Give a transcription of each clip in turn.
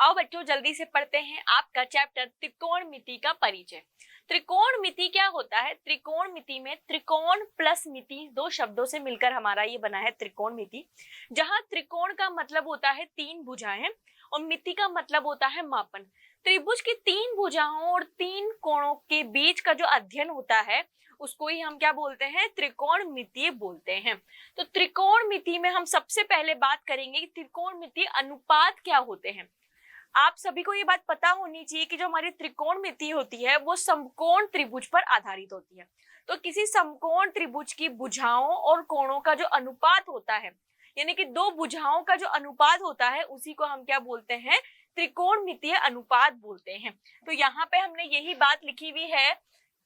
आओ बच्चों जल्दी से पढ़ते हैं आपका चैप्टर त्रिकोणमिति का परिचय। त्रिकोणमिति क्या होता है? त्रिकोणमिति में त्रिकोण प्लस मिति दो शब्दों से मिलकर हमारा ये बना है त्रिकोणमिति, जहां त्रिकोण का मतलब होता है तीन भुजाएं और मिति का मतलब होता है मापन। त्रिभुज की तीन भुजाओं और तीन कोणों के बीच का जो अध्ययन होता है उसको ही हम क्या बोलते हैं? त्रिकोणमिति बोलते हैं। तो त्रिकोणमिति में हम सबसे पहले बात करेंगे कि त्रिकोणमिति अनुपात क्या होते हैं। आप सभी को ये बात पता होनी चाहिए कि जो हमारी त्रिकोणमिति होती है वो समकोण त्रिभुज पर आधारित होती है। तो किसी समकोण त्रिभुज की भुजाओं और कोणों का जो अनुपात होता है, यानी कि दो भुजाओं का जो अनुपात होता है, उसी को हम क्या बोलते हैं? त्रिकोणमितीय अनुपात बोलते हैं। तो यहाँ पे हमने यही बात लिखी हुई है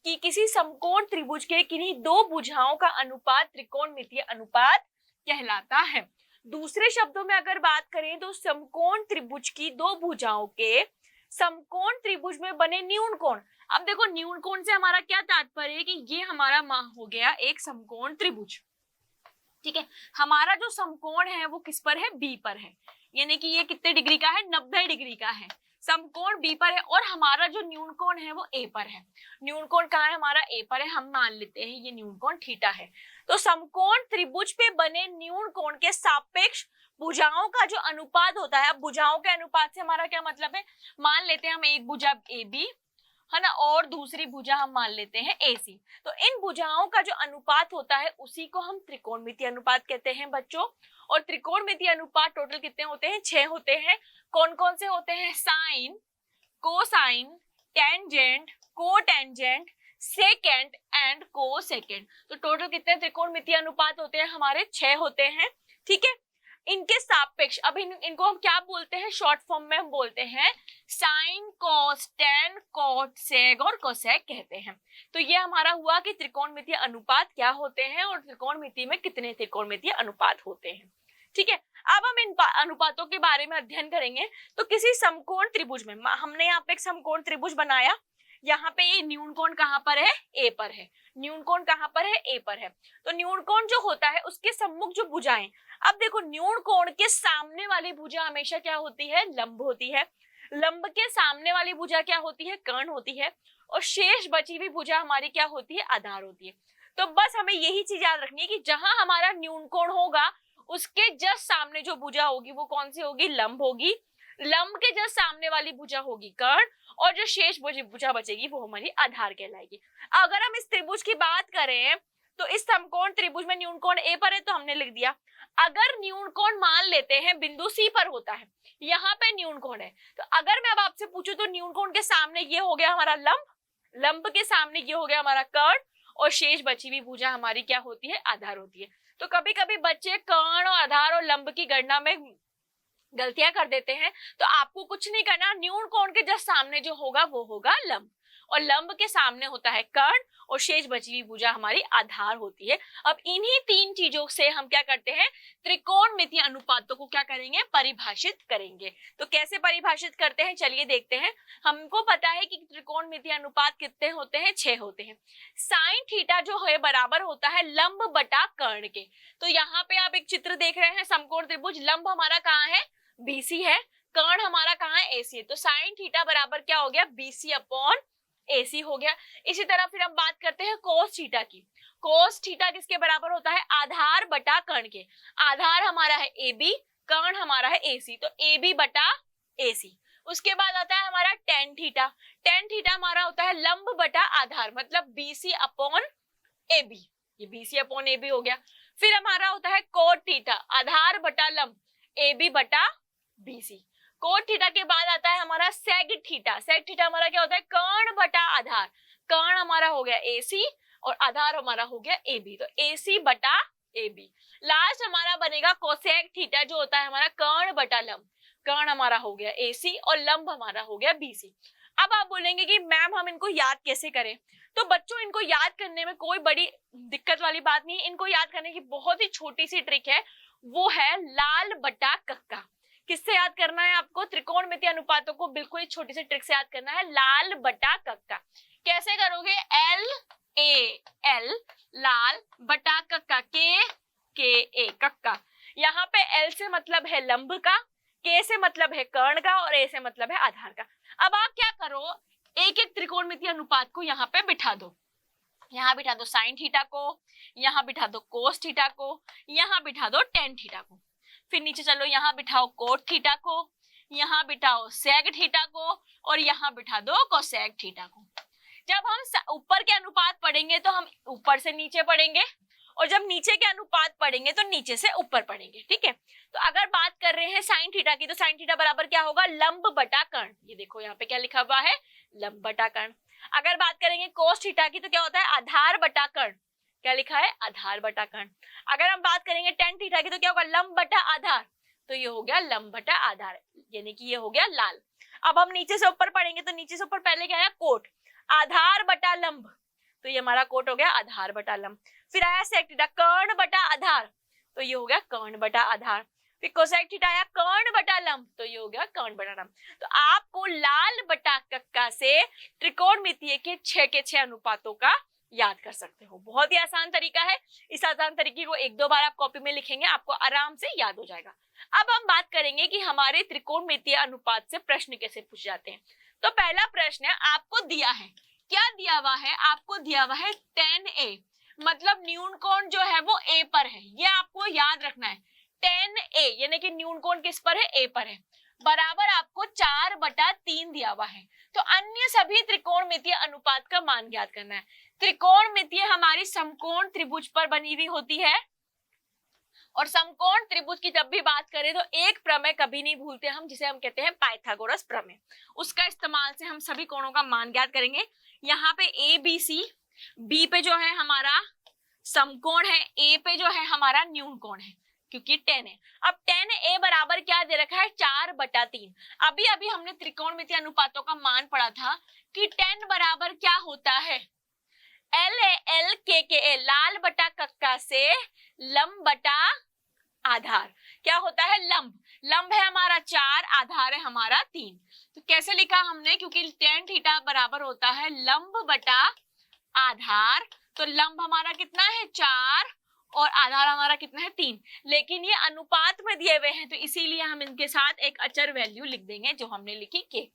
कि किसी समकोण त्रिभुज के किन्हीं दो भुजाओं का अनुपात त्रिकोणमितीय अनुपात कहलाता है। दूसरे शब्दों में अगर बात करें तो समकोण त्रिभुज की दो भुजाओं के समकोण त्रिभुज में बने न्यून कोण। अब देखो न्यून कोण से हमारा क्या तात्पर्य है कि ये हमारा हो गया एक समकोण त्रिभुज। ठीक है, हमारा जो समकोण है वो किस पर है? बी पर है, यानी कि ये कितने डिग्री का है? 90 डिग्री का है। समकोण बी पर है और हमारा जो न्यून कोण है वो ए पर है। न्यून कोण कहाँ है? हमारा ए पर है। हम मान लेते हैं ये न्यून कोण थीटा है। तो समकोण त्रिभुज पे बने न्यून कोण के सापेक्ष भुजाओं का जो अनुपात होता है, अब भुजाओं के अनुपात से हमारा क्या मतलब है? मान लेते हैं हम एक भुजा ए बी है ना, और दूसरी भुजा हम मान लेते हैं AC। तो इन भुजाओं का जो अनुपात होता है उसी को हम त्रिकोणमिति अनुपात कहते हैं बच्चों। और त्रिकोणमिति अनुपात टोटल कितने होते हैं? 6 होते हैं। कौन कौन से होते हैं? Sine, cosine, tangent, cotangent, secant and cosecant. तो टोटल कितने त्रिकोणमिति अनुपात होते हैं? हमारे 6 होते हैं। ठीक है, इनके सापेक्ष अब इनको हम क्या बोलते हैं? शॉर्ट फॉर्म में हम बोलते हैं साइन, कॉस, टेन, कॉट, सेक और कोसेक कहते हैं। तो ये हमारा हुआ कि त्रिकोणमितीय अनुपात क्या होते हैं और त्रिकोणमिति में कितने त्रिकोणमितीय अनुपात होते हैं। ठीक है, अब हम इन अनुपातों के बारे में अध्ययन करेंगे। तो किसी समकोण त्रिभुज में हमने यहाँ पे एक समकोण त्रिभुज बनाया। यहाँ पे ये न्यून कोण कहाँ पर है? ए पर है। न्यून कोण कहाँ पर है? ए पर है। तो न्यून कोण जो होता है उसके सम्मुख जो भुजाएं, अब देखो न्यून कोण के सामने वाली भुजा हमेशा क्या होती है? लंब होती है। लंब के सामने वाली भुजा क्या होती है? कर्ण होती है। और शेष बची हुई भुजा हमारी क्या होती है? आधार होती है। तो बस हमें यही चीज याद रखनी है कि जहां हमारा न्यून कोण होगा उसके जस्ट सामने जो भुजा होगी वो कौन सी होगी? लंब होगी। लंब के जस्ट सामने वाली भुजा होगी कर्ण, और जो शेष भुजा बचेगी वो हमारी आधार कहलाएगी। अगर हम इस त्रिभुज की बात करें तो इस समकोण त्रिभुज में न्यून कोण ए पर है तो हमने लिख दिया। अगर न्यून कोण मान लेते हैं बिंदु सी पर होता है, यहाँ पे न्यून कोण है, तो अगर मैं अब आपसे पूछूं तो न्यून कोण के सामने ये हो गया हमारा लंब, लंब के सामने ये हो गया हमारा कर्ण, और शेष बची हुई भुजा हमारी क्या होती है? आधार होती है। तो कभी कभी बच्चे कर्ण और आधार और लंब की गणना में गलतियां कर देते हैं। तो आपको कुछ नहीं करना, न्यून कोण के जस्ट सामने जो होगा वो होगा लंब, और लंब के सामने होता है कर्ण, और शेष बची हुई भुजा हमारी आधार होती है। अब इन्हीं तीन चीजों से हम क्या करते हैं? त्रिकोणमितीय अनुपातों को क्या करेंगे? परिभाषित करेंगे। तो कैसे परिभाषित करते हैं चलिए देखते हैं। हमको पता है कि त्रिकोणमितीय अनुपात कितने होते हैं? 6 होते हैं। साइन थीटा जो है बराबर होता है लंब बटा कर्ण के। तो यहाँ पे आप एक चित्र देख रहे हैं, समकोण त्रिभुज, लंब हमारा कहाँ है? BC है, कर्ण हमारा कहाँ है? AC है। तो साइन थीटा बराबर क्या हो गया? BC अपॉन AC हो गया। इसी तरह फिर हम बात करते हैं कोस थीटा की। कोस थीटा किसके बराबर होता है? आधार बटा कर्ण के। आधार हमारा है AB, कर्ण हमारा है AC, तो AB बटा AC। उसके बाद आता है हमारा टेन थीटा। टेन थीटा हमारा होता है लंब बटा आधार, मतलब BC अपॉन AB। ये BC अपॉन AB हो गया। फिर हमारा होता है कोट थीटा, आधार बटा लंब, AB बटा BC। कोट थीटा के बाद आता है हमारा सेक थीटा। सेक थीटा हमारा क्या होता है? कर्ण बटा आधार। कर्ण हमारा हो गया AC और आधार हमारा हो गया AB, तो AC बटा AB। लास्ट हमारा बनेगा कोसेक थीटा, जो होता है हमारा कर्ण बटा लंब। कर्ण हमारा हो गया AC और लंब हमारा हो गया BC। अब आप बोलेंगे कि मैम हम इनको याद कैसे करें? तो बच्चों इनको याद करने में कोई बड़ी दिक्कत वाली बात नहीं है। इनको याद करने की बहुत ही छोटी सी ट्रिक है, वो है लाल बटा कक्का। किससे याद करना है आपको? त्रिकोणमितीय अनुपातों को बिल्कुल छोटी सी ट्रिक से याद करना है, लाल बटा कक्का। कैसे करोगे? LAL, लाल, बटा कक्का, KKA, कक्का। यहाँ पे L से मतलब है लंब का, के से मतलब है कर्ण का और ए से मतलब है आधार का। अब आप क्या करो, एक एक त्रिकोणमितीय अनुपात को यहाँ पे बिठा दो। यहाँ बिठा दो साइन थीटा को, यहाँ बिठा दो कोस थीटा को, यहाँ बिठा दो टेन थीटा को। फिर नीचे चलो, यहाँ बिठाओ कोट थीटा को, यहाँ बिठाओ सेग थीटा को, और यहाँ बिठा दो कोसेक थीटा को। जब हम ऊपर के अनुपात पढ़ेंगे तो हम ऊपर से नीचे पढ़ेंगे, और जब नीचे के अनुपात पढ़ेंगे तो नीचे से ऊपर पढ़ेंगे। ठीक है, तो अगर बात कर रहे हैं साइन थीटा की, तो साइन थीटा बराबर क्या होगा, लंब बटा कर्ण। ये देखो यहाँ पे क्या लिखा हुआ है, लंब बटा कर्ण। अगर बात करेंगे कोस थीटा की, तो क्या होता है, आधार बटा कर्ण। क्या लिखा है, आधार बटा कर्ण। अगर हम बात करेंगे टेन थीटा की, तो क्या होगा, लंब बटा आधार। तो ये हो गया लंब बटा आधार, यानी कि ये हो गया लाल। अब हम नीचे से ऊपर पढ़ेंगे, तो नीचे से ऊपर पहले क्या है, कोट, आधार बटा लंब। तो ये हमारा कोट हो गया आधार बटा लंब। फिर आया सेक थीटा, कर्ण बटा आधार। तो ये हो गया कर्ण बटा आधार। फिर कोसेक थीटा आया, कर्ण बटा लंब। तो ये हो गया कर्ण बटा लंब। तो आपको लाल बटा कक्का से त्रिकोणमितीय के 6 के 6 अनुपातों का याद कर सकते हो। बहुत ही आसान तरीका है। इस आसान तरीके को 1-2 बार आप कॉपी में लिखेंगे, आपको आराम से याद हो जाएगा। अब हम बात करेंगे कि हमारे त्रिकोणमितीय अनुपात से प्रश्न कैसे पूछ जाते हैं। तो पहला प्रश्न है, आपको दिया है, क्या दिया हुआ है, आपको दिया हुआ है tan a, मतलब न्यून कोण जो है वो a पर है। ये आपको याद रखना है, tan a यानी कि न्यून कोण किस पर है, a पर है, बराबर आपको 4/3 दिया हुआ है। तो अन्य सभी त्रिकोणमितीय अनुपात का मान ज्ञात करना है। त्रिकोणमितीय हमारी समकोण त्रिभुज पर बनी हुई होती है, और समकोण त्रिभुज की जब भी बात करें तो एक प्रमेय कभी नहीं भूलते हम, जिसे हम कहते हैं पाइथागोरस प्रमेय। उसका इस्तेमाल से हम सभी कोणों का मान ज्ञात करेंगे। यहाँ पे ए बी सी, बी पे जो है हमारा समकोण है, ए पे जो है हमारा न्यून कोण है, क्योंकि tan है। अब tan a बराबर क्या दे रखा है, 4/3। अभी अभी हमने त्रिकोणमितीय अनुपातों का मान पढ़ा था कि tan बराबर क्या होता है, LL KKA, लाल बटा कक्का से लंब बटा आधार। क्या होता है, लंब, लंब है हमारा 4, आधार है हमारा 3। तो कैसे लिखा हमने, क्योंकि tan थीटा बराबर होता है लंब बटा आधार, तो लंब हमारा कितना है 4 और आधार हमारा कितना है 3। लेकिन ये अनुपात में दिए हुए हैं, तो इसीलिए हम इनके साथ एक अचर वैल्यू लिख देंगे, जो हमने लिखी k।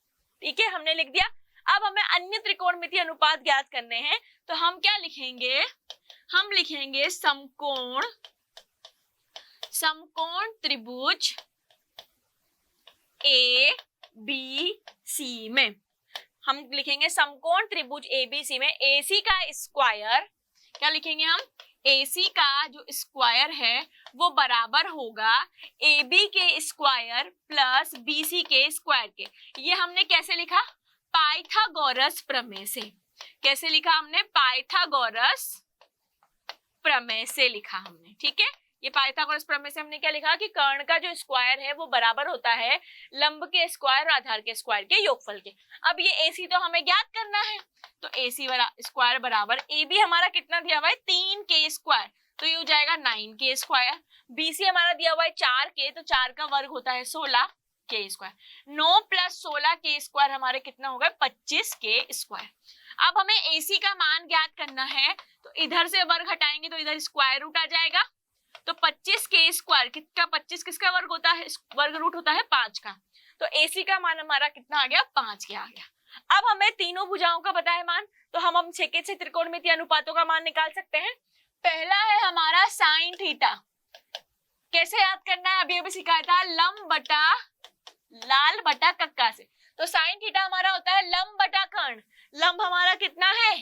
ठीक है, हमने लिख दिया। अब हमें अन्य त्रिकोणमितीय अनुपात ज्ञात करने हैं, तो हम क्या लिखेंगे, हम लिखेंगे समकोण त्रिभुज ए बी सी में, हम लिखेंगे समकोण त्रिभुज एबीसी में AC का स्क्वायर, क्या लिखेंगे हम, AC का जो स्क्वायर है वो बराबर होगा AB के स्क्वायर प्लस BC के स्क्वायर के। ये हमने कैसे लिखा, पाइथागोरस प्रमेय से। कैसे लिखा हमने, पाइथागोरस प्रमेय से लिखा हमने। ठीक है, ये पाइथागोरस प्रमेय से हमने क्या लिखा कि कर्ण का जो स्क्वायर है वो बराबर होता है लंब के स्क्वायर और आधार के स्क्वायर के योगफल के। अब ये AC तो हमें ज्ञात करना है, तो AC स्क्वायर बराबर AB हमारा कितना दिया हुआ है 3k स्क्वायर, तो ये हो जाएगा 9k स्क्वायर। BC हमारा दिया हुआ है 4k, तो 4 का वर्ग होता है 16k स्क्वायर। 9 + 16k स्क्वायर हमारे कितना होगा 25k स्क्वायर। अब हमें AC का मान ज्ञात करना है, तो इधर से वर्ग हटाएंगे तो इधर स्क्वायर रूट आ जाएगा, तो 25k स्क्वायर किसका, 25 किसका वर्ग होता है, वर्ग रूट होता है 5 का। तो AC का मान हमारा कितना आ गया, 5 के आ गया। अब हमें तीनों भुजाओं का पता है मान, तो हम 6 के 6 त्रिकोणमितीय अनुपातों का मान निकाल सकते हैं। पहला है हमारा साइन थीटा, कैसे याद करना है, अभी अभी सिखाया था, लंब बटा लाल बटा कक्का से। तो साइन थीटा हमारा होता है लंब बटा कर्ण, लंब हमारा कितना है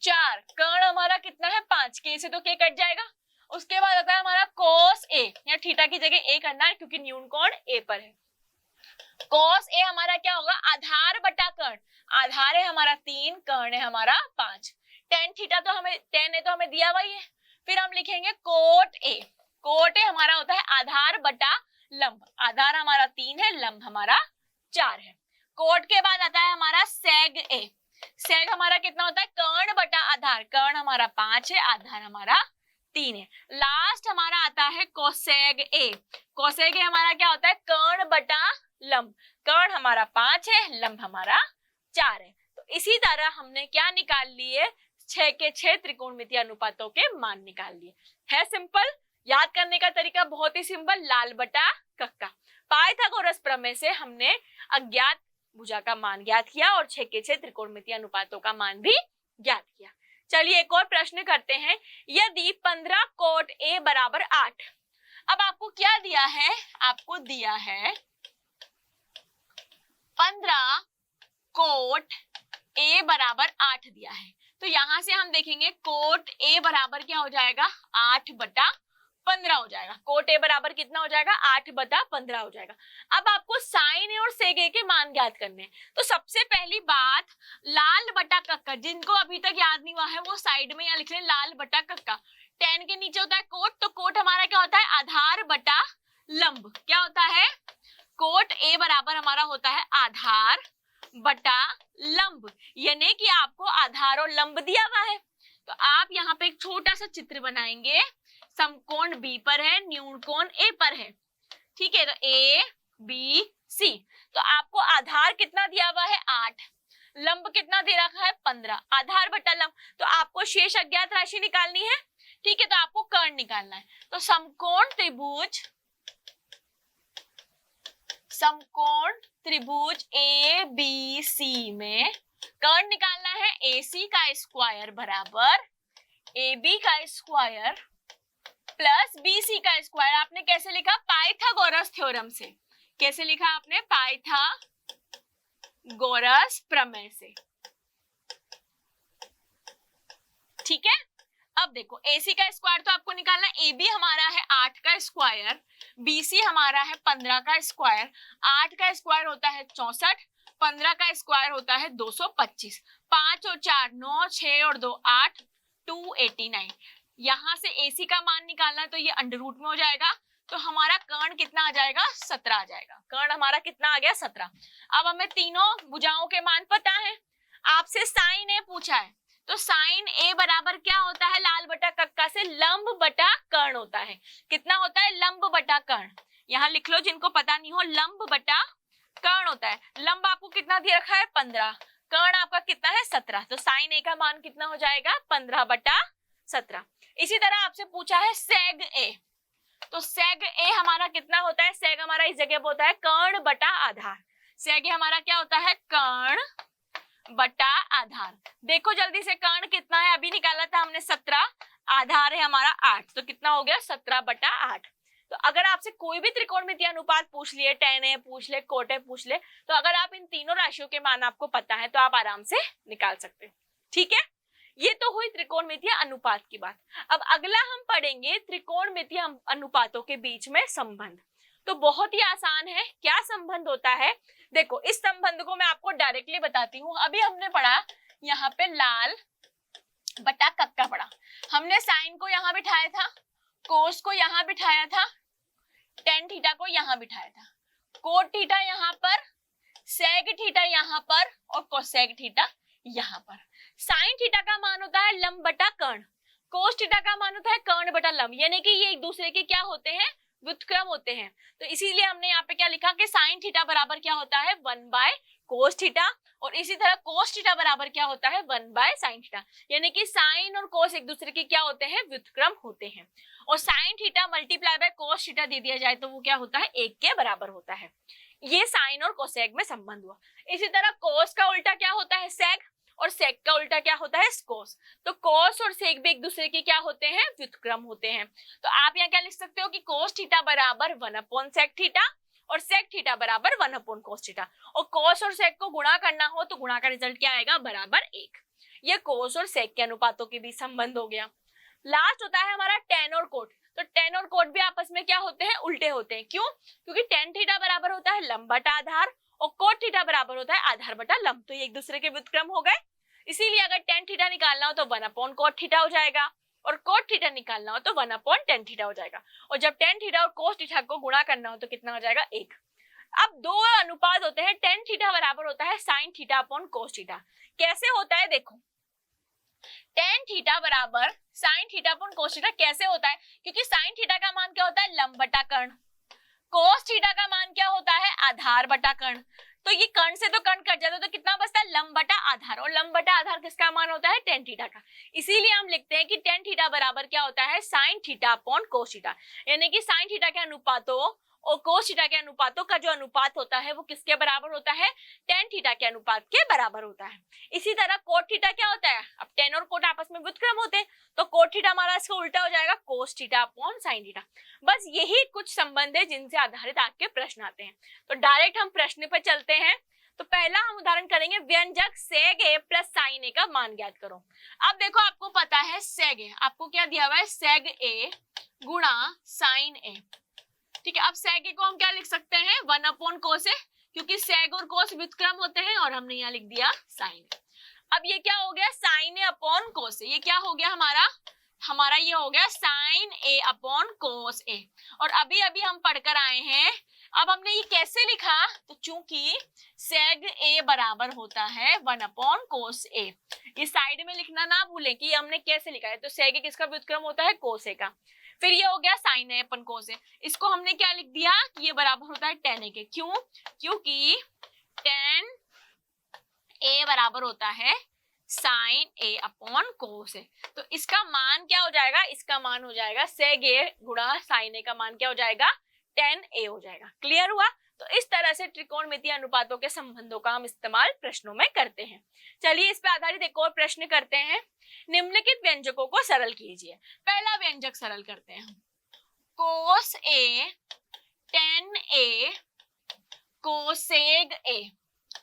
4, कर्ण हमारा कितना है 5, k से तो k कट जाएगा। उसके बाद आता है हमारा कोस a, या थीटा की जगह a करना है क्योंकि न्यून कोण a पर है। कोस a हमारा क्या होगा, आधार बटा कर्ण, आधार है हमारा 3, कर्ण है हमारा 5। tan थीटा तो हमें, tan a तो हमें दिया हुआ ही है। फिर हम लिखेंगे कोट a, कोट a हमारा होता है आधार बटा लंब, आधार हमारा 3 है, लंब हमारा 4 है। कोट के बाद आता है हमारा सेग a, सेग हमारा कितना होता है कर्ण बटा आधार, कर्ण हमारा 5 है, आधार हमारा 3 है। लास्ट हमारा आता है कोसेग a, कोसेग a हमारा क्या होता है कर्ण बटा लंब, कर्ण हमारा 5 है, लंब हमारा 4 है। तो इसी तरह हमने क्या निकाल लिए, 6 के 6 त्रिकोणमितीय अनुपातों के मान निकाल लिए। है सिंपल, याद करने का तरीका बहुत ही सिंपल, लाल बटा कक्का। पाइथागोरस प्रमेय से हमने अज्ञात भुजा का मान ज्ञात किया और 6 के 6 त्रिकोणमितीय अनुपातों का मान भी ज्ञात किया। चलिए एक और प्रश्न करते हैं। यदि 15 कोट a बराबर 8, अब आपको क्या दिया है, आपको दिया है 15 कोट a बराबर 8 दिया है। तो यहां से हम देखेंगे कोट a बराबर क्या हो जाएगा, 8/15 हो जाएगा। कोट a बराबर कितना हो जाएगा, 8/15 हो जाएगा। अब आपको साइन a और सेक a के मान ज्ञात करने हैं। तो सबसे पहली बात, लाल बटा कक्का, जिनको अभी तक याद नहीं हुआ है वो साइड में यहाँ लिख रहे हैं लाल बटा कक्का। 10 के नीचे होता है कोट, तो कोट हमारा क्या होता है, आधार बटा लंब। क्या होता है, कोट a बराबर हमारा होता है आधार बटा लंब, यानी कि आपको आधार और लंब दिया हुआ है। तो आप यहाँ पे एक छोटा सा चित्र बनाएंगे, समकोण B पर है, न्यून कोण A पर है, ठीक है। तो A B C, तो आपको आधार कितना दिया हुआ है, 8, लंब कितना दे रखा है, 15, आधार बटा लंब। तो आपको शेष अज्ञात राशि निकालनी है, ठीक है। तो आपको कर्ण निकालना है। तो समकोण त्रिभुज A B C में कर्ण निकालना है। AC का स्क्वायर बराबर AB का स्क्वायर प्लस BC का स्क्वायर। आपने कैसे लिखा, पाइथागोरस थ्योरम से। कैसे लिखा आपने, पाइथागोरस प्रमेय से, ठीक है। अब देखो AC का स्क्वायर तो आपको निकालना है, AB हमारा है 8 का स्क्वायर, BC हमारा है 15 का स्क्वायर। 8 का स्क्वायर होता है 64, 15 का स्क्वायर होता है 225, 5 और 4 9, 6 और 2 8, 289। यहाँ से AC का मान निकालना है तो ये अंडर रूट में हो जाएगा। तो हमारा कर्ण कितना आ जाएगा, 17 आ जाएगा। कर्ण हमारा कितना आ गया, 17। अब हमें तीनों भुजाओं के मान पता है। आपसे साइन A पूछा है, तो साइन A बराबर क्या होता है, लाल बटा कक्का से लंब बटा कर्ण होता है। कितना होता है, लंब बटा कर्ण। यहाँ लिख लो जिनको पता नहीं हो, लंब बटा कर्ण होता है। लंब आपको कितना दे रखा है, 15, कर्ण आपका कितना है, 17। तो साइन A का मान कितना हो जाएगा, 15/17। इसी तरह आपसे पूछा है सेग A, तो सेग A हमारा कितना होता है, सेग हमारा इस जगह पे होता है कर्ण बटा आधार। सेग A हमारा क्या होता है, कर्ण बटा आधार। देखो जल्दी से, कर्ण कितना है, अभी निकाला था हमने 17, आधार है हमारा 8, तो कितना हो गया, 17/8। तो अगर आपसे कोई भी त्रिकोणमितीय अनुपात पूछ लिए, tan A पूछ ले, कोट A पूछ ले, तो अगर आप इन तीनों राशियों के मान आपको पता है तो आप आराम से निकाल सकते हैं, ठीक है। ये तो हुई त्रिकोणमितीय अनुपात की बात। अब अगला हम पढ़ेंगे त्रिकोणमितीय अनुपातों के बीच में संबंध। तो बहुत ही आसान है, क्या संबंध होता है, देखो इस संबंध को मैं आपको डायरेक्टली बताती हूँ। अभी हमने पढ़ा यहाँ पे लाल बटा कक्का पढ़ा, हमने साइन को यहाँ बिठाया था, कोस को यहाँ बिठाया था, टेन थीटा को यहाँ बिठाया था, कोट थीटा यहाँ पर, सेक थीटा यहाँ पर और कोसेक थीटा यहाँ पर। साइन थीटा का मान होता है लंब बटा कर्ण, कोस थीटा का मान होता है कर्ण बटा लंब, यानी कि ये एक दूसरे के क्या होते हैं, व्युत्क्रम होते हैं। तो इसीलिए हमने यहाँ पे क्या लिखा कि साइन थीटा बराबर क्या होता है, 1/कोस थीटा, और इसी तरह कोस थीटा बराबर क्या होता है, 1/साइन थीटा, यानी कि साइन और कोस एक दूसरे के क्या होते हैं, व्युत्क्रम होते हैं। और sine theta multiply by cos theta दे दिया जाए तो वो क्या होता है, 1 के बराबर होता है। ये साइन और कोसेक में संबंध हुआ। इसी तरह कोस का उल्टा क्या होता है, सेक, और सेक का उल्टा क्या होता है, कोस। तो कोस और सेक भी एक दूसरे के क्या होते हैं, व्युत्क्रम होते हैं। तो आप यहाँ क्या लिख सकते हो कि कोस थीटा बराबर 1/सेक थीटा और सेक थीटा बराबर 1/कोस थीटा, और कोस और सेक को गुणा करना हो तो गुणा का रिजल्ट क्या आएगा, बराबर 1। ये कोस और सेक के अनुपातों के बीच संबंध हो गया। लास्ट होता है हमारा टेन और कोट। तो टेन और कोट भी आपस में क्या होते हैं, उल्टे होते हैं। क्यों, क्योंकि टेन थीटा बराबर होता है लंब बटा आधार और कोट थीटा बराबर होता है आधार बटा लंब, तो ये एक दूसरे के व्युत्क्रम हो गए। इसीलिए अगर टेन थीटा निकालना हो तो 1/कोट थीटा हो जाएगा, और कोट थीटा निकालना हो तो 1/टेन थीटा हो जाएगा, और जब टेन थीटा और कोस थीटा को गुणा करना हो तो कितना हो जाएगा, 1। अब दो अनुपात होते हैं, टेन थीटा बराबर होता है sine theta upon cos theta. कैसे होता है, देखो टेन थीटा बराबर sine theta upon cos theta कैसे होता है, क्योंकि साइन थीटा का मान क्या होता है, लंब बटा कर्ण, कोस थीटा का मान क्या होता है, आधार बटा कर्ण। तो ये कर्ण से तो कर्ण कट जाता है तो कितना बचता है, लंब बटा आधार, और लंब बटा आधार किसका मान होता है, टेन थीटा का। इसीलिए हम लिखते हैं कि टेन थीटा बराबर क्या होता है, sine theta upon cos theta, यानी कि साइन थीटा के अनुपातों और कोस थीटा के अनुपातों का जो अनुपात होता है वो किसके बराबर होता है, टेन थीटा के अनुपात के बराबर होता है। इसी तरह कोट थीटा क्या होता है, अब टेन और कोट आपस में व्युत्क्रम होते हैं, तो कोट थीटा हमारा इसका उल्टा हो जाएगा cos theta upon sine theta. बस यही कुछ संबंध है जिनसे आधारित आपके प्रश्न आते हैं। तो डायरेक्ट हम प्रश्न पर चलते हैं। तो पहला हम उदाहरण करेंगे, व्यंजक सेग ए प्लस साइन ए का मान ज्ञात करो। अब देखो आपको पता है सेग ए, आपको क्या दिया हुआ है, सेग ए गुणा साइन ए। ठीक है, अब सेग ए को हम क्या लिख सकते हैं, 1 अपॉन कोस ए, क्योंकि सेग और कोस व्युत्क्रम होते हैं, और हमने यहाँ लिख दिया साइन ए। अब ये क्या हो गया, साइन ए अपॉन कोस ए, ये क्या हो गया हमारा ये हो गया साइन ए अपॉन कोस ए। और अभी अभी हम पढ़कर आए हैं, अब हमने ये कैसे लिखा, तो चूंकि सेग ए बराबर होता है 1 अपॉन कोस ए, ये साइड में लिखना ना भूलें कि हमने कैसे लिखा है। तो सेग ए किसका व्युत्क्रम होता है, कोस ए का। फिर ये हो गया साइन ए अपन कोस ए, इसको हमने क्या लिख दिया कि ये बराबर होता है टेन ए के। क्यों, क्योंकि टेन ए बराबर होता है साइन ए अपॉन कोस ए। तो इसका मान क्या हो जाएगा, इसका मान हो जाएगा सेग ए गुणा साइन ए का मान क्या हो जाएगा, टेन ए हो जाएगा। क्लियर हुआ। तो इस तरह से त्रिकोणमितीय अनुपातों के संबंधों का हम इस्तेमाल प्रश्नों में करते हैं। चलिए इस पे आधारित एक और प्रश्न करते हैं। निम्नलिखित व्यंजकों को सरल कीजिए। पहला व्यंजक सरल करते हैं, कोस ए टेन ए कोसेग ए।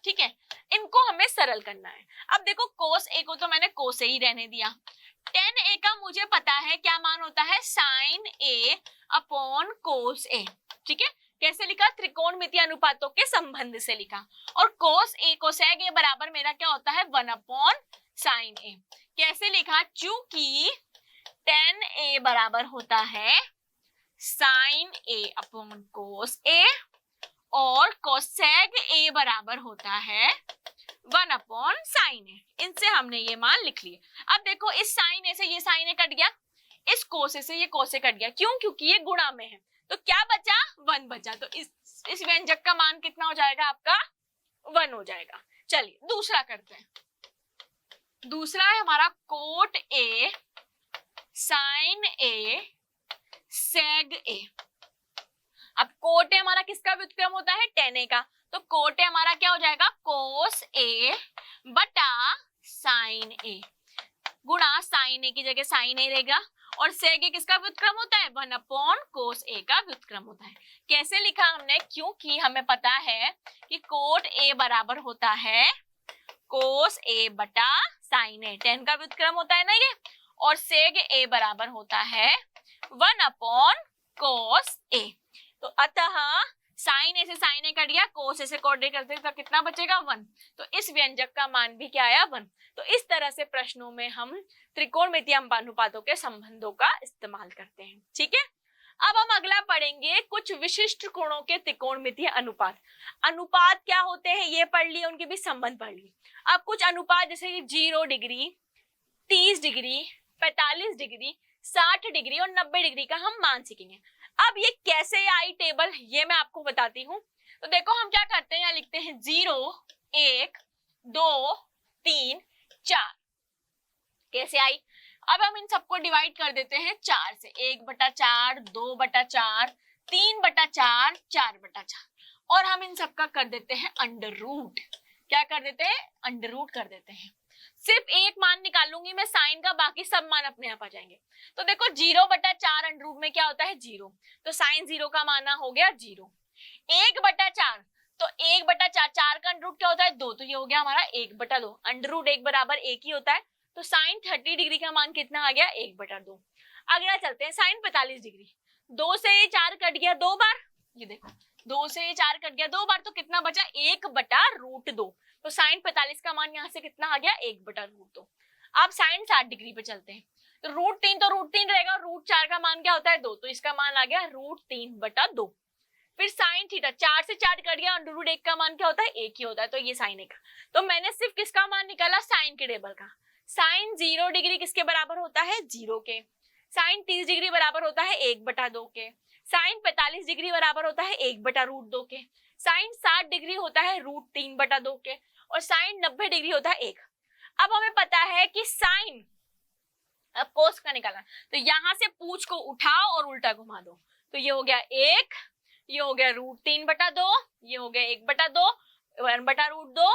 ठीक है, इनको हमें सरल करना है। अब देखो कोस ए को तो मैंने कोस ए ही रहने दिया, टेन ए का मुझे पता है क्या मान होता है, साइन ए अपॉन कोस ए। ठीक है, कैसे लिखा, त्रिकोणमितीय अनुपातों के संबंध से लिखा। और कोस ए कोसेग ए बराबर मेरा क्या होता है, 1 अपॉन साइन ए। कैसे लिखा, चूंकि टेन ए बराबर होता है साइन ए अपॉन कोस ए और कोसेग ए बराबर होता है 1 अपॉन साइन ए। इनसे हमने ये मान लिख लिए। अब देखो इस साइन ए से ये साइन ए कट गया, इस कोसे से ये कोसे कट गया। क्यों, क्योंकि ये गुणा में है, तो क्या बचा, 1 बचा। तो इस व्यंजक का मान कितना हो जाएगा आपका, 1 हो जाएगा। चलिए दूसरा करते हैं। दूसरा है हमारा कोट ए साइन ए सेग ए। अब कोट ए हमारा किसका व्युत्क्रम होता है, टेन ए का। तो कोट ए हमारा क्या हो जाएगा, कोस ए बटा साइन ए गुणा साइन ए की जगह साइन ए रहेगा। और सेग ए किसका व्युत्क्रम होता है, 1 अपॉन कोस ए का व्युत्क्रम होता है। कैसे लिखा हमने, क्योंकि हमें पता है कि कोट ए बराबर होता है कोस ए बटा साइन ए, 10 का व्युत्क्रम होता है ना ये, और सेग ए बराबर होता है 1 अपॉन कोस ए। तो अतः साइन ए से साइन ए कट गया, कोस ए से कोट ए करते तो कितना बचेगा, 1। तो इस व्यंजक का मान भी क्या आया, 1। तो इस तरह से प्रश्नों में हम त्रिकोणमितीय अनुपातों के संबंधों का इस्तेमाल करते हैं। ठीक है, अब हम अगला पढ़ेंगे कुछ विशिष्ट कोणों के त्रिकोणमितीय अनुपात। अनुपात क्या होते हैं ये पढ़ लिए, उनके भी संबंध पढ़ लिए। अब कुछ अनुपात जैसे कि 0 डिग्री, 30 डिग्री, 45 डिग्री, 60 डिग्री और 90 डिग्री का हम मान सीखेंगे। अब ये कैसे आई टेबल, ये मैं आपको बताती हूँ। तो देखो हम क्या करते हैं, यहाँ लिखते हैं 0, 1, 2, 3, 4। कैसे आई, अब हम इन सबको डिवाइड कर देते हैं 4 से, 1/4, 2/4, 3/4, 4/4, और हम इन सबका कर देते हैं अंडर रूट। क्या कर देते हैं, अंडर रूट कर देते हैं। सिर्फ एक मान निकालूंगी मैं साइन का, बाकी सब मान अपने आप आ जाएंगे। तो देखो 0/4 अंडर रूट में क्या होता है, 0, तो साइन 0 का माना हो गया 0। 1/4, तो 1/4, 4 का अंडर रूट क्या होता है, 2, तो ये हो गया हमारा 1/2। अंडर रूट 1 बराबर 1 ही होता है, तो साइन 30 डिग्री का मान कितना आ गया, 1/2। अगला चलते हैं साइन 45 डिग्री। 2 से ये 4 कट गया 2 बार, ये देखो 2 से ये 4 कट गया 2 बार, तो कितना बचा, 1/√2। तो साइन 45 का मान यहाँ से कितना आ गया, 1/√2। अब साइन 60 डिग्री पे चलते हैं। तो √3 तो √3 रहेगा, √4 का मान क्या होता है, 2, तो इसका मान आ गया √3/2। फिर साइन थीटा, 4 से 4 कट गया, अंडर रूट 1 का मान क्या होता है, 1 ही होता है, तो ये साइन 1 का। तो मैंने सिर्फ किसका मान निकाला, साइन के टेबल का। साइन 0 डिग्री किसके बराबर होता है, 0 के। साइन 30 डिग्री बराबर होता है 1/2 के। साइन 45 डिग्री बराबर होता है 1/√2 के। साइन 60 डिग्री होता है √3/2 के। और साइन 90 डिग्री होता है 1। अब हमें पता है कि साइन, अब कोस का निकालना, तो यहां से पूंछ को उठाओ और उल्टा घुमा दो, तो ये हो गया 1 ये हो गया √3/2, ये हो गया 1/2, 1/√2,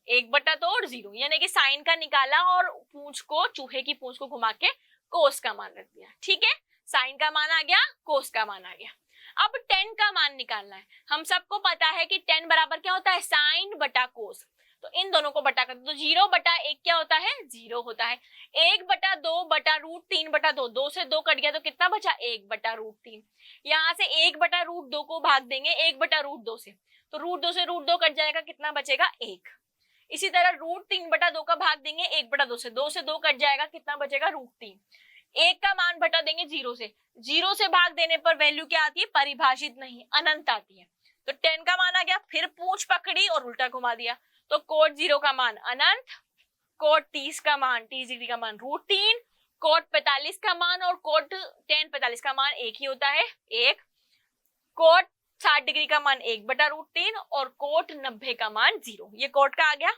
1/2 और 0, यानी कि साइन का निकाला और पूंछ को, चूहे की पूंछ को घुमा के कोस का मान रख दिया। ठीक है, साइन का मान आ गया, कोस का मान आ गया। अब tan का मान निकालना है। हम सबको पता है कि tan बराबर क्या होता है, साइन बटा कोस। तो इन दोनों को बटा कर दो, तो 0/1 क्या होता है, 0 होता है। 1/2 बटा √3/2, 2 से 2 कट गया तो कितना बचा, 1/√3। यहाँ से 1/√2 को भाग देंगे 1/√2 से, तो √2 से √2 कट जाएगा, कितना बचेगा, 1। इसी तरह √3/2 का भाग देंगे 1/2 से, 2 से 2 कट जाएगा, कितना बचेगा, √3। 1 का मान बटा देंगे 0 से, 0 से भाग देने पर वैल्यू क्या आती है, परिभाषित नहीं, अनंत आती है। तो tan का मान आ गया, फिर पूंछ पकड़ी और उल्टा घुमा दिया, तो cot 0 का मान अनंत, cot 30 का मान, 30 डिग्री का मान √3, cot 45 का मान और cot tan 45 का मान एक ही होता है, 1, cot 60 डिग्री का मान 1/√3 और cot 90 का मान 0। ये cot का आ गया।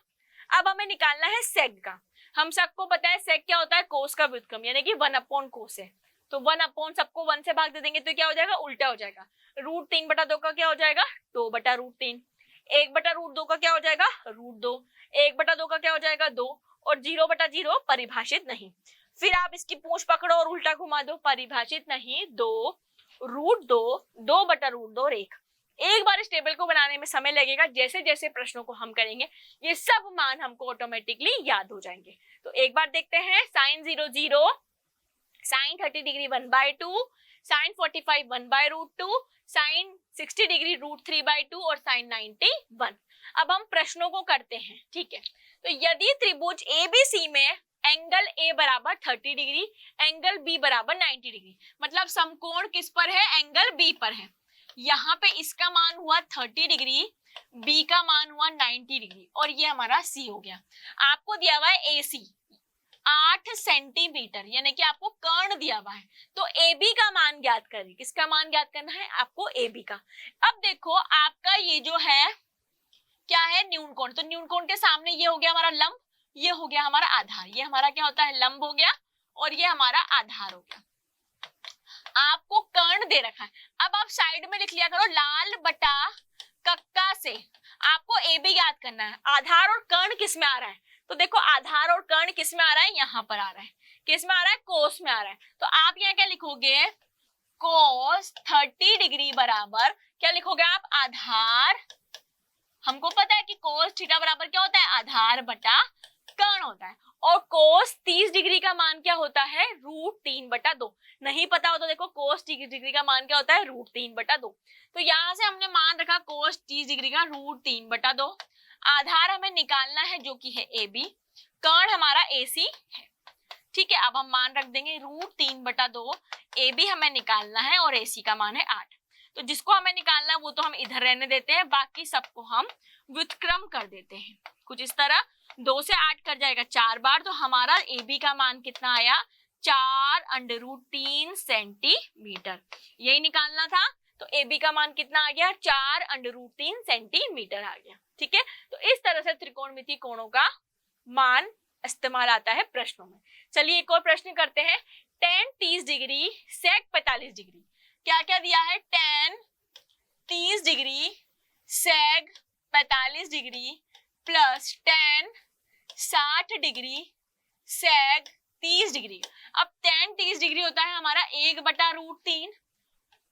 अब हमें निकालना है sec का। हम सबको पता है sec क्या होता है, कोस का व्युत्क्रम, यानी कि 1/कोस है। तो 1/ सबको 1 से भाग दे देंगे तो क्या हो जाएगा, उल्टा हो जाएगा। √3/2 का क्या हो जाएगा, 2/√3। 1/√2 का क्या हो जाएगा, √2। 1/2 का क्या हो जाएगा, 2, और 0/0 परिभाषित नहीं। फिर आप इसकी पूंछ पकड़ो और उल्टा घुमा दो, परिभाषित नहीं, 2, √2, 2/√2 और 1। एक बार इस टेबल को बनाने में समय लगेगा, जैसे जैसे प्रश्नों को हम करेंगे ये सब मान हमको ऑटोमेटिकली याद हो जाएंगे। तो एक बार देखते हैं, sin 0 0, sin 30 degree 1/2, sin 45 1/√2, sin 60 degree √3/2 और sin 90 1। अब हम प्रश्नों को करते हैं, ठीक है। तो यदि त्रिभुज ABC में एंगल A बराबर 30 डिग्री, एंगल B बराबर 90 डिग्री, मतलब समकोण किस पर है, एंगल B पर है। यहाँ पे इसका मान हुआ 30 डिग्री, B का मान हुआ 90 डिग्री, और ये हमारा C हो गया। आपको दिया हुआ है AC 8 सेंटीमीटर, यानी कि आपको कर्ण दिया हुआ है, तो AB का मान ज्ञात करें। किसका मान ज्ञात करना है आपको, AB का। अब देखो आपका ये जो है क्या है, न्यून कोण, तो न्यून कोण के सामने ये हो गया हमारा लंब, ये हो गया हमारा आधार, ये हमारा क्या होता है, लंब हो गया, और ये हमारा आधार हो गया। आपको कर्ण दे रखा है, अब आप साइड में लिख लिया करो, लाल बटा कक्का से आपको AB याद करना है। आधार और कर्ण किस में आ रहा है, तो देखो आधार और कर्ण किस में आ रहा है, यहाँ पर आ रहा है, किस में आ रहा है, कोस में आ रहा है। तो आप यहाँ क्या लिखोगे, कोस 30 डिग्री बराबर क्या लिखोगे आप, आधार, हमको पता है कि कोस थीटा बराबर क्या होता है, आधार बटा कर्ण होता है, और कोस 30 डिग्री का मान क्या होता है, √3/2। नहीं पता हो तो देखो कोस 30 डिग्री का मान क्या होता है, √3/2। तो यहाँ से हमने मान रखा कोस 30 डिग्री का √3/2। आधार हमें निकालना है जो कि है AB, कर्ण हमारा AC है, ठीक है। अब हम मान रख देंगे √3/2, AB हमें निकालना है और AC का मान है 8। तो जिसको हमें निकालना है वो तो हम इधर रहने देते हैं, बाकी सबको हम व्युत्क्रम कर देते हैं कुछ इस तरह। 2 से 8 कर जाएगा 4 बार, तो हमारा AB का मान कितना आया, 4√3 सेंटीमीटर, यही निकालना था। तो AB का मान कितना आ गया, 4√3 सेंटीमीटर आ गया, ठीक है। तो इस तरह से त्रिकोणमितीय कोणों का मान इस्तेमाल आता है प्रश्नों में। चलिए एक और प्रश्न करते हैं, tan 30 डिग्री sec 45 डिग्री, क्या क्या दिया है, tan 30 degree sec 45 degree plus tan 60 degree sec 30 degree. अब tan 30 डिग्री होता है हमारा 1/√3,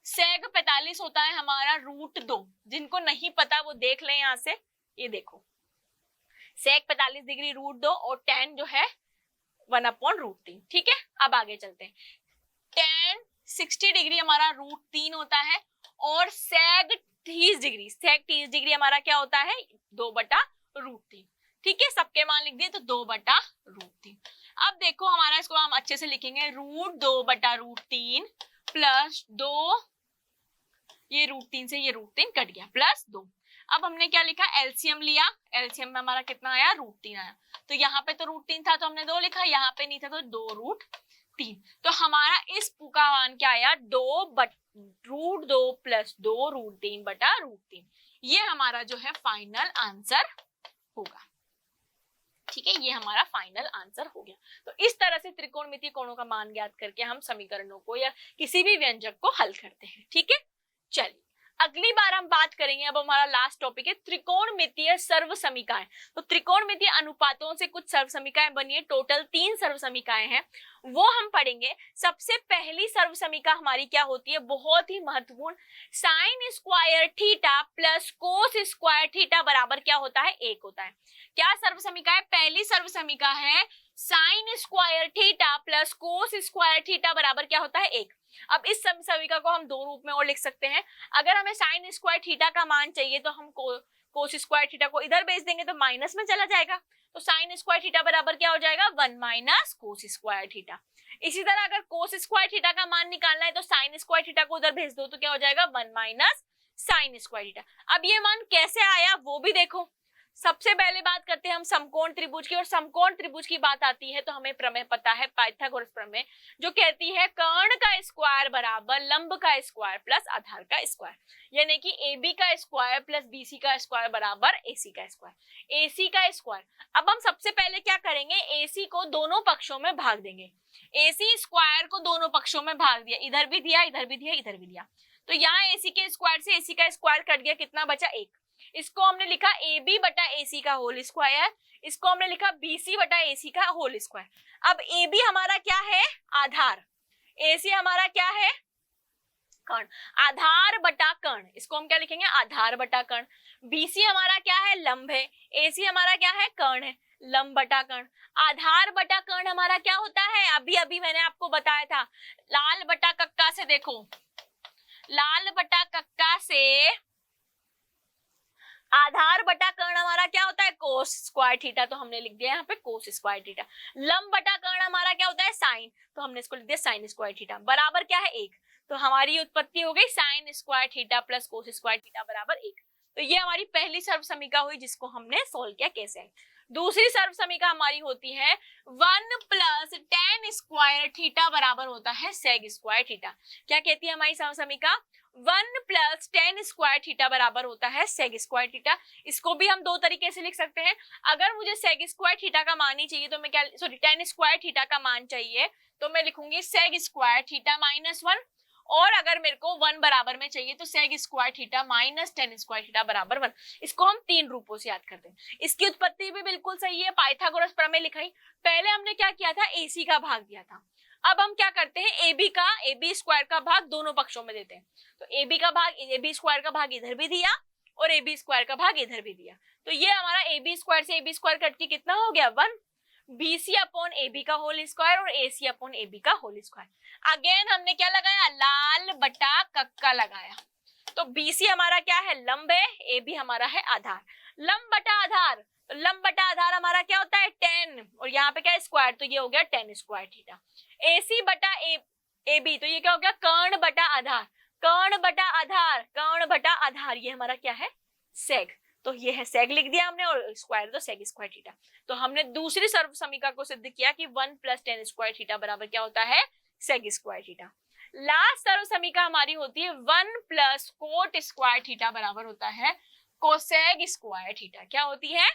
sec 45 होता है हमारा √2। जिनको नहीं पता वो देख लें यहाँ से, ये देखो sec 45 डिग्री √2 और tan जो है 1/√3, ठीक है। अब आगे चलते हैं, tan 60 डिग्री हमारा √3 होता है, और sec 30 डिग्री हमारा क्या होता है, 2/√3, ठीक है। सबके मान लिख दिए, तो 2/√3। अब देखो हमारा, इसको हम अच्छे से लिखेंगे, √2/√3 प्लस 2, ये √3 से ये √3 कट गया, प्लस 2। अब हमने क्या लिखा, एलसीएम लिया, एलसीएम में हमारा कितना आया, √3 आया। तो यहाँ पे तो √3 था तो हमने 2 लिखा, यहाँ पे नहीं था तो 2√3। तो हमारा इस का मान क्या आया, √2 प्लस 2√3/√3। ये हमारा जो है फाइनल आंसर होगा, ठीक है। ये हमारा फाइनल आंसर हो गया। तो इस तरह से त्रिकोणमितीय कोणों का मान ज्ञात करके हम समीकरणों को या किसी भी व्यंजक को हल करते हैं, ठीक है। चलिए अगली बार हम बात करेंगे, अब हमारा लास्ट टॉपिक है त्रिकोणमितीय सर्वसमीकाएं। तो त्रिकोणमितीय अनुपातों से कुछ सर्वसमीकाएं बनी है, टोटल 3 सर्वसमीकाएं हैं, वो हम पढ़ेंगे। सबसे पहली सर्वसमीका हमारी क्या होती है, बहुत ही महत्वपूर्ण, sign square theta plus cos square theta बराबर क्या होता है, 1 होता है। क्या सर्वसमीका है, पहली सर्वसमीका है sign square theta plus cos square theta बराबर क्या होता है, 1। अब इस समीकरण को हम दो रूप में और लिख सकते हैं। अगर हमें साइन स्क्वायर थीटा का मान चाहिए तो हम कोस स्क्वायर थीटा को इधर भेज देंगे तो माइनस में चला जाएगा, तो साइन स्क्वायर थीटा बराबर क्या हो जाएगा, 1 माइनस कोस स्क्वायर थीटा। इसी तरह अगर कोस स्क्वायर थीटा का मान निकालना है तो साइन स्क्वायर थीटा को उधर भेज दो तो क्या हो जाएगा, 1 माइनस साइन स्क्वायर थीटा। अब ये मान कैसे आया वो भी देखो। सबसे पहले बात करते हैं हम समकोण त्रिभुज की, और समकोण त्रिभुज की बात आती है तो हमें प्रमेय पता है, पाइथागोरस प्रमेय, जो कहती है कर्ण का स्क्वायर बराबर लंब का स्क्वायर प्लस आधार का स्क्वायर, यानी कि AB का स्क्वायर प्लस BC का स्क्वायर बराबर AC का स्क्वायर, AC का स्क्वायर। अब हम सबसे पहले क्या करेंगे, AC को दोनों पक्षों में भाग देंगे। AC स्क्वायर को दोनों पक्षों में भाग दिया, इधर भी दिया, इधर भी दिया, इधर भी दिया, तो यहाँ AC के स्क्वायर से AC का स्क्वायर कट गया, कितना बचा, 1। इसको हमने लिखा AB बटा AC का होल स्क्वायर, इसको हमने लिखा BC बटा AC का होल स्क्वायर। अब AB हमारा क्या है, आधार, AC हमारा क्या है, कर्ण, आधार बटा कर्ण, इसको हम क्या लिखेंगे, आधार बटा कर्ण। BC हमारा क्या है, लंब है, AC हमारा क्या है, कर्ण है, लंब बटा कर्ण। आधार बटा कर्ण हमारा क्या होता है, अभी अभी मैंने आपको बताया था, लाल बटा कक्का से, देखो लाल बटा कक्का से आधार बटा कर्ण हमारा क्या होता है, कोस स्क्वायर थीटा, तो हमने लिख दिया यहाँ पे कोस स्क्वायर थीटा। लंब बटा कर्ण हमारा क्या होता है, साइन, तो हमने इसको लिख दिया साइन स्क्वायर थीटा बराबर क्या है, 1। तो हमारी उत्पत्ति हो गई sign square theta plus cos square theta बराबर 1। तो ये हमारी पहली सर्वसमीका हुई जिसको हमने सोल्व किया कैसे। दूसरी सर्वसमीका हमारी होती है 1 प्लस tan स्क्वायर थीटा बराबर होता है सेग स्क्वायर थीटा। क्या कहती है हमारी सर्वसमीका, 1 प्लस tan स्क्वायर थीटा बराबर होता है सेग स्क्वायर थीटा। इसको भी हम दो तरीके से लिख सकते हैं। अगर मुझे सेग स्क्वायर थीटा का मान ही चाहिए तो मैं क्या, सॉरी tan स्क्वायर थीटा का मान चाहिए तो मैं लिखूंगी सेग स्क्वायर थीटा माइनस 1, और अगर मेरे को 1 बराबर में चाहिए तो सेग square theta minus tan square theta बराबर 1। इसको हम 3 रूपों से याद करते हैं। इसकी उत्पत्ति भी बिल्कुल सही है, पाइथागोरस प्रमेय लिखाई। पहले हमने क्या किया था, AC का भाग दिया था। अब हम क्या करते हैं, AB स्क्वायर का भाग दोनों पक्षों में देते हैं। तो AB का भाग, AB स्क्वायर का भाग इधर भी दिया और AB स्क्वायर का भाग इधर भी दिया, तो ये हमारा AB स्क्वायर से AB स्क्वायर कट के कितना हो गया, 1। BC अपॉन AB का होल स्क्वायर और AC अपॉन AB का होल स्क्वायर। अगेन हमने क्या लगाया, लाल बटा कक्का लगाया। तो BC हमारा क्या है, लंब है, AB हमारा है आधार। लंब बटा आधार, तो लंब बटा आधार हमारा क्या होता है, 10, और यहाँ पे क्या है स्क्वायर, तो ये हो गया tan स्क्वायर थीटा। AC बटा AB, तो ये क्या हो गया, कर्ण बटा आधार, कर्ण बटा आधार, कर्ण बटा आधार, ये हमारा क्या है, सेग। तो ये है सेग लिख दिया हमने, और स्क्वायर तो सेग स्क्वायर थीटा। तो हमने दूसरी सर्वसमीका को सिद्ध किया कि 1 प्लस tan स्क्वायर थीटा बराबर क्या होता है, सेग स्क्वायर थीटा। लास्ट सर्वसमीका हमारी होती है 1 प्लस कोट स्क्वायर थीटा बराबर होता है कोसेग स्क्वायर थीटा। क्या होती है,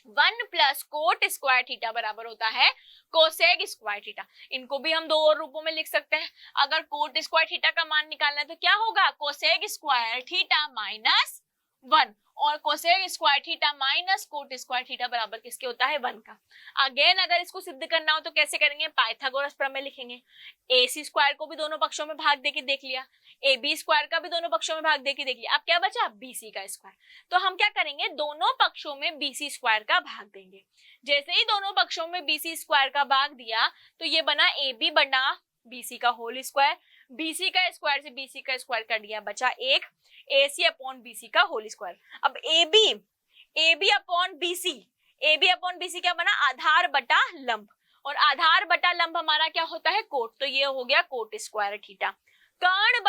1 प्लस कोट स्क्वायर थीटा बराबर होता है कोसेग स्क्वायर थीटा। इनको भी हम दो और रूपों में लिख सकते हैं। अगर कोट स्क्वायर थीटा का मान निकालना है तो क्या होगा, कोसेग स्क्वायर थीटा माइनस 1, और cosec square theta minus cot square theta बराबर किसके होता है, 1 का। अगेन अगर इसको सिद्ध करना हो तो कैसे करेंगे, पाइथागोरस प्रमेय लिखेंगे। AC स्क्वायर को भी दोनों पक्षों में भाग देके देख लिया, AB स्क्वायर का भी दोनों पक्षों में भाग देके देख लिया, अब क्या बचा, BC का स्क्वायर। तो हम क्या करेंगे, दोनों पक्षों में BC स्क्वायर का भाग देंगे। जैसे ही दोनों पक्षों में BC स्क्वायर का भाग दिया तो ये बना AB बना BC का होल स्क्वायर, BC का स्क्वायर से BC का स्क्वायर कर दिया, बचा 1, AC अपॉन BC का होल स्क्वायर। अब AB अपॉन BC क्या बना, आधार बटा लंब, और आधार बटा लंब हमारा क्या होता है, कोट, तो ये हो गया कोट स्क्वायर थीटा। कर्ण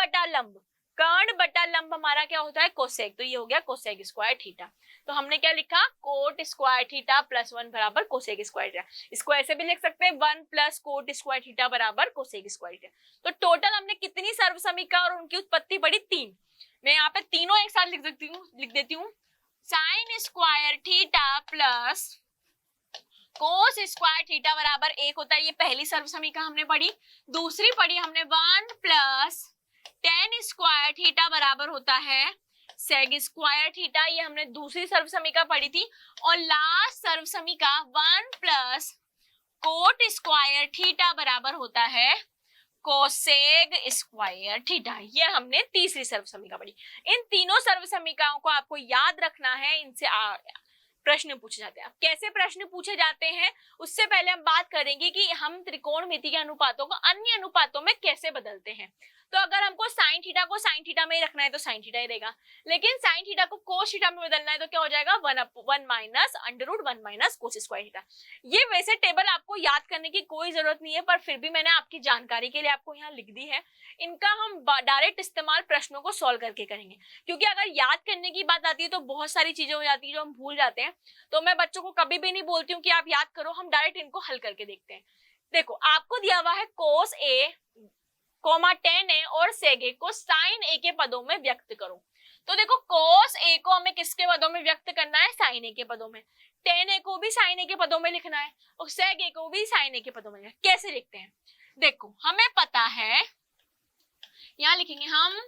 बटा लंब हमारा क्या होता है, कोसेक, तो ये हो गया कोसेक स्क्वायर थीटा। तो हमने क्या लिखा, कोट स्क्वायर थीटा प्लस 1 बराबर कोसेक स्क्वायर थीटा। इसको ऐसे भी लिख सकते हैं, 1 प्लस कोट स्क्वायर थीटा बराबर कोसेक स्क्वायर थीटा। तो टोटल हमने कितनी सर्वसमीका और उनकी उत्पत्ति पढ़ी, 3। मैं यहाँ पे तीनों एक साथ लिख देती हूँ। Sign square theta plus cos square theta बराबर 1 होता है, ये पहली सर्वसमीका हमने पढ़ी। दूसरी पढ़ी हमने 1 प्लस tan स्क्वायर थीटा बराबर होता है sec स्क्वायर थीटा, ये हमने दूसरी सर्वसमीका पढ़ी थी। और लास्ट सर्वसमीका 1 प्लस कोट स्क्वायर थीटा बराबर होता है कोसेग स्क्वायर थीटा, ये हमने तीसरी सर्वसमीका पढ़ी। इन तीनों सर्वसमीकाओं को आपको याद रखना है, इनसे प्रश्न पूछे जाते हैं। अब कैसे प्रश्न पूछे जाते हैं उससे पहले हम बात करेंगे कि हम त्रिकोणमिति के अनुपातों को अन्य अनुपातों में कैसे बदलते हैं। तो अगर हमको साइन थीटा को साइन थीटा में ही रखना है तो साइन थीटा ही रहेगा, लेकिन साइन थीटा को कोस थीटा में बदलना है तो क्या हो जाएगा 1 minus under root 1 minus cos square theta. ये वैसे टेबल आपको याद करने की कोई जरूरत नहीं है, पर फिर भी मैंने आपकी जानकारी के लिए आपको यहाँ लिख दी है। इनका हम डायरेक्ट इस्तेमाल प्रश्नों को सॉल्व करके करेंगे, क्योंकि अगर याद करने की बात आती है तो बहुत सारी चीजें हो जाती है जो हम भूल जाते हैं। तो मैं बच्चों को कभी भी नहीं बोलती हूँ कि आप याद करो, हम डायरेक्ट इनको हल करके देखते हैं। देखो आपको दिया हुआ है कोस ए कोमा टेन ए और सेग ए को साइन ए के पदों में व्यक्त करो। तो देखो कोस ए को हमें किसके पदों में व्यक्त करना है, साइन ए के पदों में। टेन ए को भी साइन ए के पदों में लिखना है और सेग ए को भी साइन ए के पदों में लिखना है। कैसे लिखते हैं, देखो हमें पता है, यहां लिखेंगे हम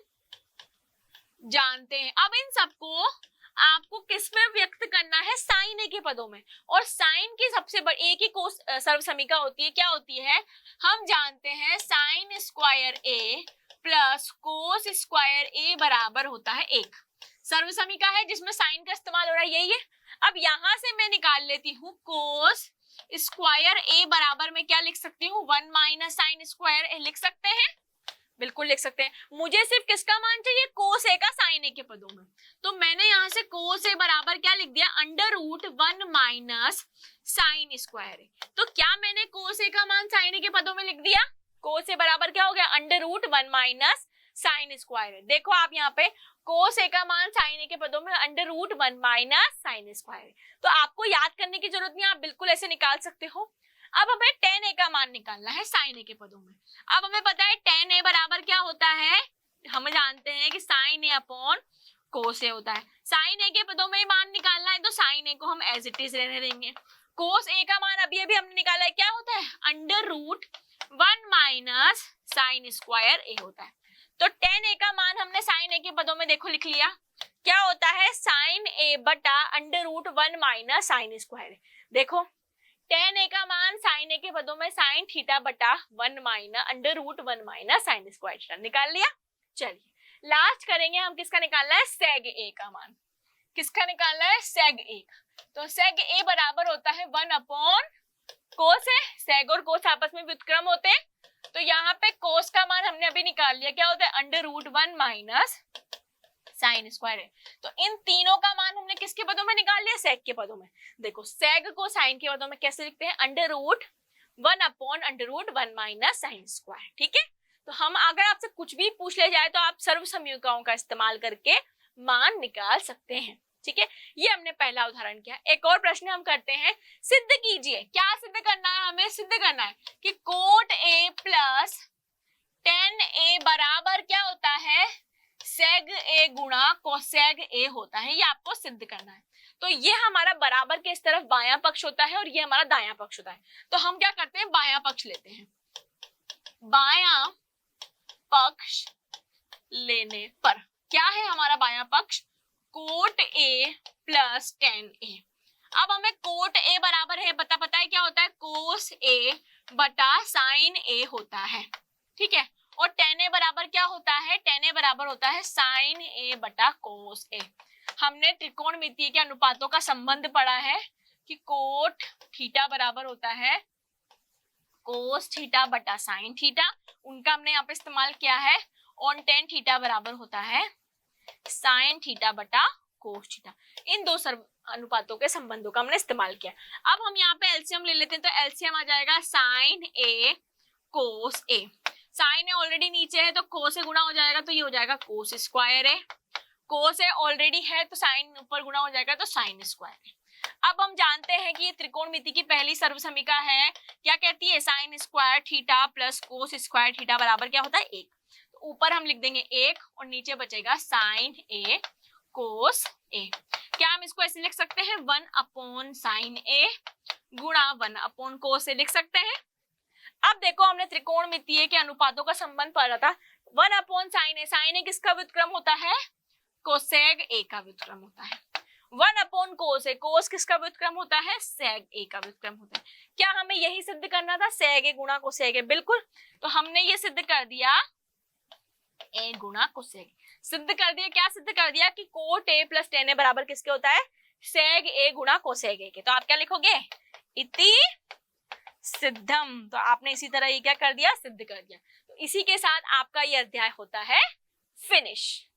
जानते हैं। अब इन सबको आपको किस में व्यक्त करना है, साइन ए के पदों में। और साइन की सबसे बड़ी एक ही कोस सर्वसमीका होती है, क्या होती है, हम जानते हैं साइन स्क्वायर ए प्लस कोस स्क्वायर ए बराबर होता है 1। सर्वसमीका है जिसमें साइन का इस्तेमाल हो रहा है, यही है। अब यहां से मैं निकाल लेती हूँ कोस स्क्वायर ए बराबर में क्या लिख सकती हूँ 1 माइनस साइन स्क्वायर ए लिख सकते हैं, बिल्कुल लिख सकते हैं। मुझे सिर्फ किसका मान चाहिए, कोस ए का साइन ए के पदों में। तो मैंने यहाँ से कोस ए बराबर क्या लिख दिया, under root 1 minus sine square A. तो क्या मैंने कोस ए का मान साइन ए के पदों में लिख दिया, कोस ए बराबर क्या हो गया under root 1 minus sine square A. देखो आप यहाँ पे कोस ए का मान साइन ए के पदों में under root 1 minus sine square A. तो आपको याद करने की जरूरत नहीं, आप बिल्कुल ऐसे निकाल सकते हो। अब हमें tan a का मान निकालना है साइन a के पदों में। अब हमें पता है tan a बराबर क्या होता है, हम जानते हैं कि sine a upon cos a होता है। साइन a के पदों में मान निकालना है तो साइन a को हम एज इट इज रहने देंगे। कोस a का मान अभी अभी हमने निकाला है, क्या होता है under root 1 minus sine square a होता है। तो tan a का मान हमने साइन a के पदों में देखो लिख लिया, क्या होता है साइन a बटा under root 1 minus sine square. देखो tan a का मान साइन a के पदों में साइन थीटा बटा 1 minus under root 1 minus sine square theta निकाल लिया। चलिए लास्ट करेंगे हम, किसका निकालना है, सेग a का मान। किसका निकालना है, सेग a का। तो सेग a बराबर होता है 1 अपॉन कोस है, सेग और कोस आपस में व्युत्क्रम होते हैं। तो यहाँ पे कोस का मान हमने अभी निकाल लिया, क्या होता है under root 1 minus sine square है। तो इन तीनों का मान हमने किसके पदों में निकाल लिया, सेग के पदों में। देखो सेग को साइन के पदों में कैसे लिखते हैं, under root 1 upon under root 1 minus sine square. ठीक है, तो हम अगर आपसे कुछ भी पूछ ले जाए तो आप सर्वसमीकाओं का इस्तेमाल करके मान निकाल सकते हैं। ठीक है, ये हमने पहला उदाहरण किया। एक और प्रश्न हम करते हैं, सिद्ध कीजिए। क्या सिद्ध करना है, हमें सिद्ध करना है कि cot A plus tan a बराबर क्या होता है, सेग ए गुणा कोसेग ए होता है। ये आपको सिद्ध करना है। तो ये हमारा बराबर के इस तरफ बायां पक्ष होता है और ये हमारा दायां पक्ष होता है। तो हम क्या करते हैं, बायां पक्ष लेते हैं। बायां पक्ष लेने पर क्या है हमारा बायां पक्ष, cot A plus tan a। अब हमें कोट ए बराबर है पता है क्या होता है, कोस ए बटा साइन ए होता है। ठीक है, और tan a बराबर क्या होता है, tan a बराबर होता है साइन ए बटा कोस ए। हमने त्रिकोणमितीय के अनुपातों का संबंध पढ़ा है कि कोट थीटा बराबर होता है कोस थीटा बटा साइन थीटा, उनका हमने यहाँ पे इस्तेमाल किया है। और tan थीटा बराबर होता है साइन थीटा बटा कोस थीटा। इन दो अनुपातों के संबंधों का हमने इस्तेमाल किया। अब हम यहाँ पे एलसीएम ले लेते हैं, तो एलसीएम आ जाएगा साइन ए कोस ए। साइन ए ऑलरेडी नीचे है तो कोस से गुणा हो जाएगा, तो ये हो जाएगा कोस स्क्वायर ए। कोस ए ऑलरेडी है तो साइन ऊपर गुणा हो जाएगा, तो साइन स्क्वायर ए। अब हम जानते हैं कि ये त्रिकोणमिति की पहली सर्वसमीका है, क्या कहती है, sign square theta plus cos square theta बराबर क्या होता है 1। तो ऊपर हम लिख देंगे 1 और नीचे बचेगा साइन ए कोस ए। क्या हम इसको ऐसे लिख सकते हैं, 1 अपॉन साइन ए गुणा 1 अपॉन कोस ए लिख सकते हैं। अब देखो हमने त्रिकोणमितीय के अनुपातों का संबंध पढ़ा था, 1/sin a, sin a किसका व्युत्क्रम होता है? कोसेक a का व्युत्क्रम होता है। 1/cos a, cos किसका व्युत्क्रम होता है? sec a का व्युत्क्रम होता है। क्या हमें यही सिद्ध करना था? sec a गुणा cosec a, बिल्कुल। तो हमने ये सिद्ध कर दिया a गुणा cosec a, सिद्ध कर दिया। क्या सिद्ध कर दिया? कि cot a plus tan a बराबर किसके होता है? sec a गुणा cosec a के। तो आप क्या लिखोगे? इति सिद्धम। तो आपने इसी तरह ये क्या कर दिया? सिद्ध कर दिया। तो इसी के साथ आपका ये अध्याय होता है फिनिश।